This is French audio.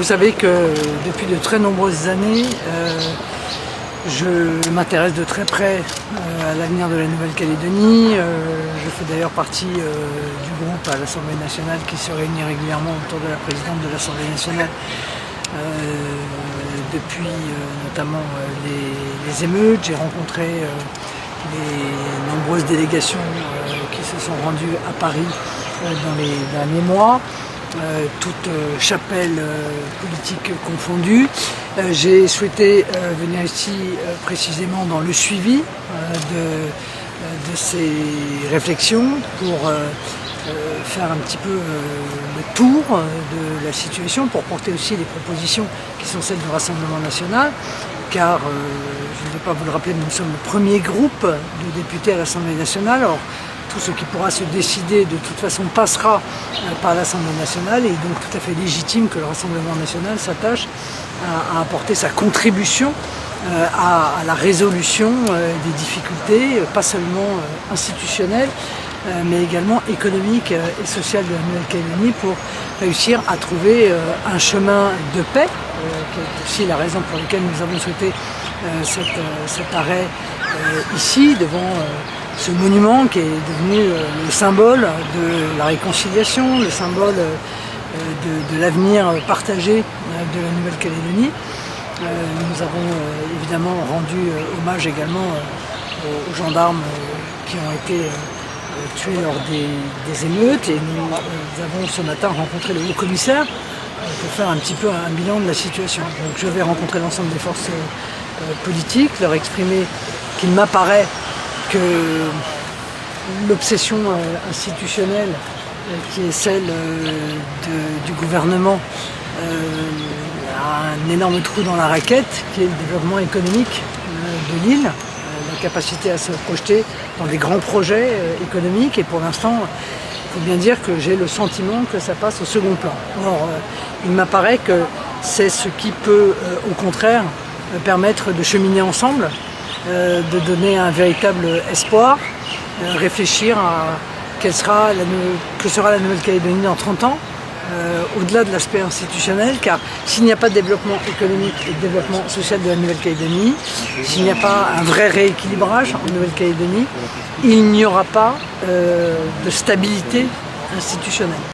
Vous savez que depuis de très nombreuses années, je m'intéresse de très près à l'avenir de la Nouvelle-Calédonie. Je fais d'ailleurs partie du groupe à l'Assemblée nationale qui se réunit régulièrement autour de la présidente de l'Assemblée nationale depuis notamment les émeutes. J'ai rencontré les nombreuses délégations qui se sont rendues à Paris dans les derniers mois. Toutes chapelles politiques confondues. J'ai souhaité venir ici précisément dans le suivi de ces réflexions pour faire un petit peu le tour de la situation, pour porter aussi les propositions qui sont celles du Rassemblement national, car je ne vais pas vous le rappeler, mais nous sommes le premier groupe de députés à l'Assemblée nationale. Alors, tout ce qui pourra se décider de toute façon passera par l'Assemblée nationale, et donc tout à fait légitime que le Rassemblement national s'attache à apporter sa contribution à la résolution des difficultés, pas seulement institutionnelles, mais également économiques et sociales de la Nouvelle-Calédonie, pour réussir à trouver un chemin de paix, qui est aussi la raison pour laquelle nous avons souhaité cet arrêt ici, devant ce monument qui est devenu le symbole de la réconciliation, le symbole de l'avenir partagé de la Nouvelle-Calédonie. Nous avons évidemment rendu hommage également aux gendarmes qui ont été tués lors des émeutes, et nous avons ce matin rencontré le haut-commissaire pour faire un petit peu un bilan de la situation. Donc je vais rencontrer l'ensemble des forces politiques, leur exprimer qu'il m'apparaît que l'obsession institutionnelle qui est celle du gouvernement a un énorme trou dans la raquette, qui est le développement économique de l'île, la capacité à se projeter dans des grands projets économiques, et pour l'instant, il faut bien dire que j'ai le sentiment que ça passe au second plan. Or, il m'apparaît que c'est ce qui peut, au contraire, permettre de cheminer ensemble, de donner un véritable espoir, réfléchir à que sera la Nouvelle-Calédonie dans 30 ans, au-delà de l'aspect institutionnel, car s'il n'y a pas de développement économique et de développement social de la Nouvelle-Calédonie, s'il n'y a pas un vrai rééquilibrage en Nouvelle-Calédonie, il n'y aura pas de stabilité institutionnelle.